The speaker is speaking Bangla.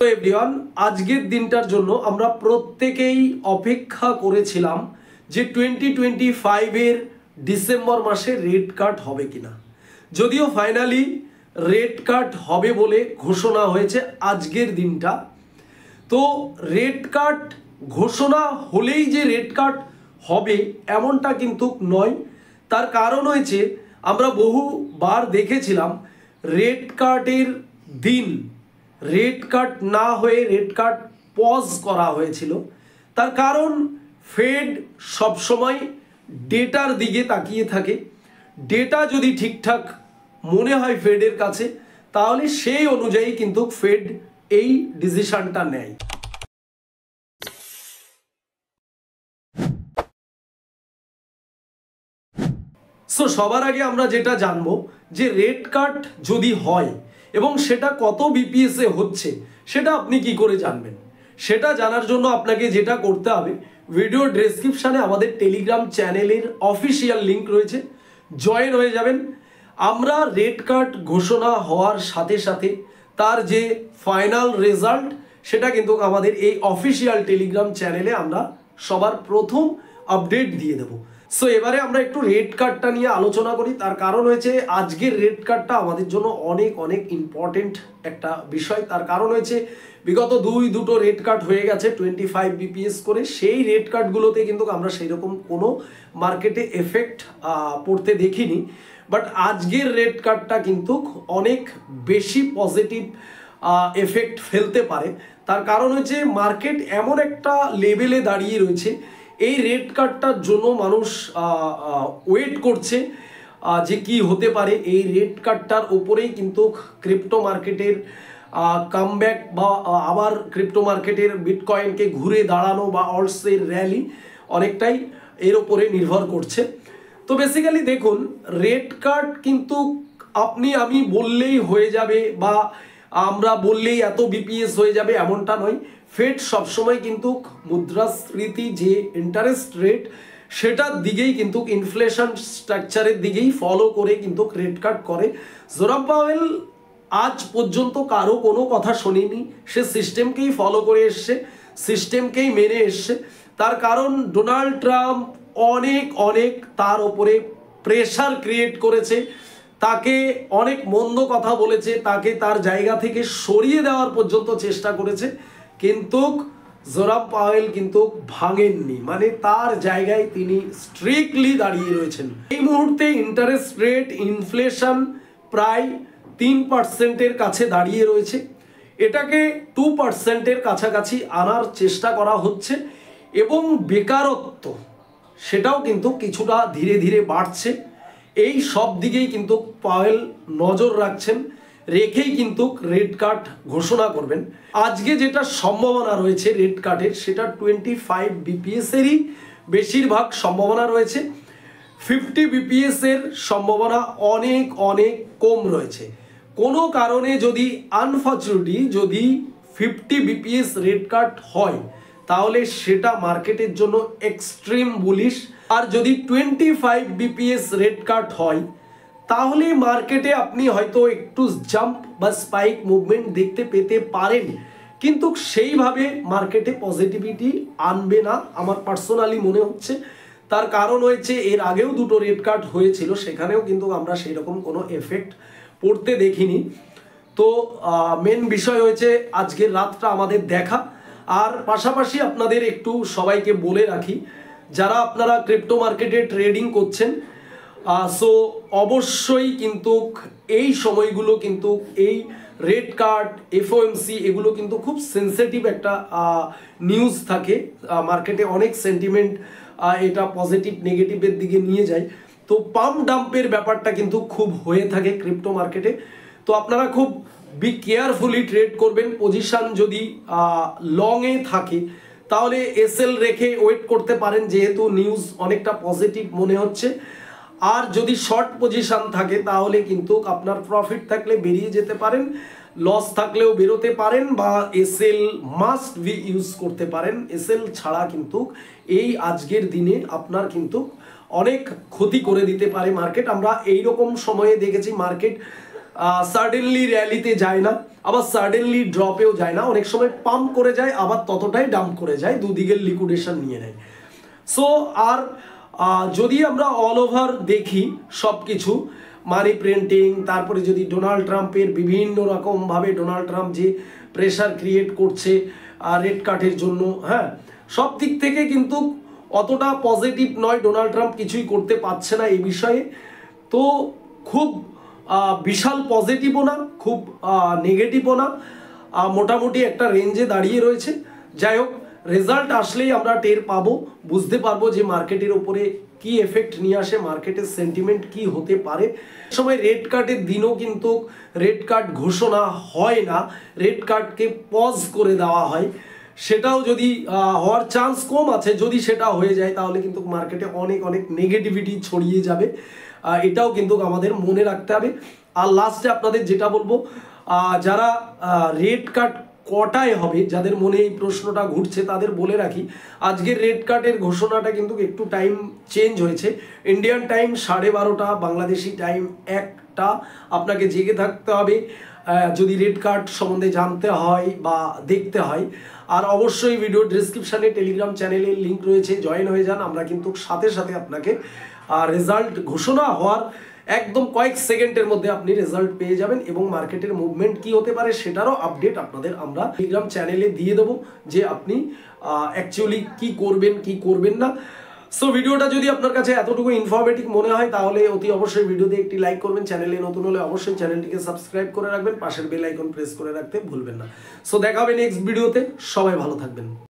তো এভরিওয়ান, আজকের দিনটার জন্য আমরা প্রত্যেকেই অপেক্ষা করেছিলাম যে 2025 এর ডিসেম্বর মাসে রেড কার্ড হবে কিনা। যদিও ফাইনালি রেড কার্ড হবে বলে ঘোষণা হয়েছে আজকের দিনটা। তো রেড কার্ড ঘোষণা হলেই যে রেড কার্ড হবে এমনটা কিন্তু নয়। তার কারণ হয়েছে আমরা বহুবার দেখেছিলাম রেড কার্ডের দিন রেড কার্ড না হয়ে রেড কার্ড পজ করা হয়েছিল। তার কারণ ফেড সবসময় ডেটার দিকে তাকিয়ে থাকে। ডেটা যদি ঠিকঠাক মনে হয় ফেডের কাছে, তাহলে সেই অনুযায়ী কিন্তু ফেড এই ডিসিশনটা নেয়। সো সবার আগে আমরা যেটা জানবো যে রেড কার্ড যদি হয় এবং সেটা কত বিপিএস এ হচ্ছে সেটা আপনি কি করে জানবেন। সেটা জানার জন্য আপনাকে যেটা করতে হবে, ভিডিও ডেসক্রিপশানে আমাদের টেলিগ্রাম চ্যানেলের অফিসিয়াল লিঙ্ক রয়েছে, জয়েন হয়ে যাবেন। আমরা রেড কার্ড ঘোষণা হওয়ার সাথে সাথে তার যে ফাইনাল রেজাল্ট সেটা কিন্তু আমাদের এই অফিসিয়াল টেলিগ্রাম চ্যানেলে আমরা সবার প্রথম আপডেট দিয়ে দেবো। সো এবারে আমরা একটু রেড কার্ডটা নিয়ে আলোচনা করি। তার কারণ হয়েছে আজকের রেড কার্ডটা আমাদের জন্য অনেক অনেক ইম্পর্টেন্ট একটা বিষয়। তার কারণ হয়েছে বিগত দুটো রেড কার্ড হয়ে গেছে 25 বিপিএস করে। সেই রেড কার্ডগুলোতে কিন্তু আমরা সেই রকম কোনো মার্কেটে এফেক্ট পড়তে দেখিনি। বাট আজকের রেড কার্ডটা কিন্তু অনেক বেশি পজিটিভ এফেক্ট ফেলতে পারে। তার কারণ হচ্ছে মার্কেট এমন একটা লেভেলে দাঁড়িয়ে রয়েছে, এই রেড কার্ডটার জন্য মানুষ ওয়েট করছে যে কি হতে পারে। এই রেড কার্ডটার উপরেই কিন্তু ক্রিপ্টো মার্কেটের কামব্যাক বা আবার ক্রিপ্টো মার্কেটের বিটকয়েনকে ঘুরে দাঁড়ানো বা অলসের র্যালি অনেকটাই এর উপরে নির্ভর করছে। তো বেসিক্যালি দেখুন, রেড কার্ড কিন্তু আপনি আমি বললেই হয়ে যাবে বা আমরা বললেই এত বিপিএস হয়ে যাবে এমনটা নয়। ফেড সবসময় কিন্তু মুদ্রাস্ফীতি যে ইন্টারেস্ট রেট সেটার দিকেই কিন্তু ইনফ্লেশন স্ট্রাকচারের দিকেই ফলো করে কিন্তু রেড কার্ড করে। জেরোম পাওয়েল আজ পর্যন্ত কারো কোনো কথা শোনেনি, সে সিস্টেমকেই ফলো করে এসছে, সিস্টেমকেই মেনে এসছে। তার কারণ ডোনাল্ড ট্রাম্প অনেক তার ওপরে প্রেশার ক্রিয়েট করেছে, তাকে অনেক মন্দ কথা বলেছে, তাকে তার জায়গা থেকে সরিয়ে দেওয়ার পর্যন্ত চেষ্টা করেছে, কিন্তু জেরোম পাওয়েল কিন্তু ভাঙেননি। মানে তার জায়গায় তিনি স্ট্রিক্টলি দাঁড়িয়ে রয়েছেন। এই মুহূর্তে ইন্টারেস্ট রেট ইনফ্লেশন প্রায় 3%-এর কাছে দাঁড়িয়ে রয়েছে। এটাকে 2%-এর কাছাকাছি আনার চেষ্টা করা হচ্ছে এবং বেকারত্ব সেটাও কিন্তু কিছুটা ধীরে ধীরে বাড়ছে। এই সব দিকেই কিন্তু পাওয়েল নজর রাখছেন, রেখেই কিন্তু রেড কার্ড ঘোষণা করবেন। আজকে যেটা সম্ভাবনা রয়েছে রেড কার্ডের, সেটা 25 বিপিএস-এরই বেশিরভাগ সম্ভাবনা রয়েছে। 50 বিপিএস-এর সম্ভাবনা অনেক কম রয়েছে। কোনো কারণে যদি আনফর্চুনেটলি যদি 50 বিপিএস রেড কার্ড হয় তাহলে সেটা মার্কেটের জন্য এক্সট্রিম বুলিশ। আর যদি 25 বিপিএস রেড কার্ড হয় তাহলে মার্কেটে আপনি হয়তো একটু জাম্প বা স্পাইক মুভমেন্ট দেখতে পেতে পারেন, কিন্তু সেইভাবে মার্কেটে পজিটিভিটি আনবে না আমার পার্সোনালি মনে হচ্ছে। তার কারণ হয়েছে এর আগেও দুটো রেড কার্ড হয়েছিল, সেখানেও কিন্তু আমরা সেই রকম কোনো এফেক্ট পড়তে দেখিনি। তো মেন বিষয় হয়েছে আজকের রাতটা আমাদের দেখা। আর পাশাপাশি আপনাদের একটু সবাইকে বলে রাখি, যারা আপনারা ক্রিপ্টো মার্কেটে ট্রেডিং করছেন, সো অবশ্যই কিন্তু এই সময়গুলো কিন্তু এই রেড কার্ড এফওএমসি এগুলো কিন্তু খুব সেন্সিটিভ একটা নিউজ থাকে। মার্কেটে অনেক সেন্টিমেন্ট এটা পজিটিভ নেগেটিভের দিকে নিয়ে যায়। তো পাম্প ডাম্পের ব্যাপারটা কিন্তু খুব হয়ে থাকে ক্রিপ্টো মার্কেটে। তো আপনারা খুব বি কেয়ারফুলি ট্রেড করবেন। পজিশন যদি লংয়ে থাকে তাহলে এসএল রেখে ওয়েট করতে পারেন, যেহেতু নিউজ অনেকটা পজিটিভ মনে হচ্ছে। আর যদি শর্ট পজিশন থাকে তাহলে কিন্তু আপনার প্রফিট থাকলে বেরিয়ে যেতে পারেন, লস থাকলেও বেরোতে পারেন, বা এসএল মাস্ট বি ইউজ করতে পারেন। এসএল ছাড়া কিন্তু এই আজকের দিনে আপনার কিন্তু অনেক ক্ষতি করে দিতে পারে মার্কেট। আমরা এই রকম সময়ে দেখেছি মার্কেট সাডেনলি র্যালিতে যায় না, আবার সাডেনলি ড্রপেও যায় না, অনেক সময় পাম্প করে যায় আবার ততটাই ডাম্প করে যায়, দুদিকের লিকুইডেশন নিয়ে নেয়। সো আর যদি আমরা অল ওভার দেখি সব কিছু, মানি প্রিন্টিং, তারপরে যদি ডোনাল্ড ট্রাম্পের বিভিন্ন রকমভাবে ডোনাল্ড ট্রাম্প যে প্রেশার ক্রিয়েট করছে রেড কার্ডের জন্য, হ্যাঁ, সব দিক থেকে কিন্তু অতটা পজিটিভ নয়, ডোনাল্ড ট্রাম্প কিছুই করতে পারছে না এই বিষয়ে। তো খুব বিশাল পজিটিভও না, খুব নেগেটিভও না, মোটামুটি একটা রেঞ্জে দাঁড়িয়ে রয়েছে। যাই হোক, রেজাল্ট আসলেই আমরা টের পাবো, বুঝতে পারবো যে মার্কেটের উপরে কি এফেক্ট নিয়ে আসে, মার্কেটের সেন্টিমেন্ট কি হতে পারে। সময় রেড কার্ডের দিনও কিন্তু রেড কার্ড ঘোষণা হয় না, রেড কার্ডকে পজ করে দেওয়া হয়। সেটাও যদি হওয়ার চান্স কম আছে, যদি সেটা হয়ে যায় তাহলে কিন্তু মার্কেটে অনেক অনেক নেগেটিভিটি ছড়িয়ে যাবে, এটাও কিন্তু আমাদের মনে রাখতে হবে। আর লাস্টে আপনাদের যেটা বলবো, যারা রেড কার্ড কটায় হবে, যাদের মনে এই প্রশ্নটা ঘুরছে তাদের বলে রাখি, আজকের রেড কার্ডের ঘোষণাটা কিন্তু একটু টাইম চেঞ্জ হয়েছে। ইন্ডিয়ান টাইম 12:30, বাংলাদেশি টাইম 1টা, আপনাকে জেগে থাকতে হবে যদি রেড কার্ড সম্বন্ধে জানতে হয় বা দেখতে হয়। আর অবশ্যই ভিডিও ডেসক্রিপশানে টেলিগ্রাম চ্যানেলের লিঙ্ক রয়েছে, জয়েন হয়ে যান। আমরা কিন্তু সাথে সাথে আপনাকে রেজাল্ট ঘোষণা হওয়ার একদম কয়েক সেকেন্ডের মধ্যে আপনি রেজাল্ট পেয়ে যাবেন, এবং মার্কেটের মুভমেন্ট কি হতে পারে সেটারও আপডেট আপনাদের আমরা টেলিগ্রাম চ্যানেলে দিয়ে দেবো, যে আপনি অ্যাকচুয়ালি কি করবেন কি করবেন না। সো ভিডিওটা যদি আপনার কাছে এতটুকু ইনফরমেটিভ মনে হয় তাহলে অতি অবশ্যই ভিডিওতে একটি লাইক করবেন, চ্যানেলে নতুন হলে অবশ্যই চ্যানেলটিকে সাবস্ক্রাইব করে রাখবেন, পাশের বেল আইকন প্রেস করে রাখতে ভুলবেন না। সো দেখা হবে নেক্সট ভিডিওতে, সবাই ভালো থাকবেন।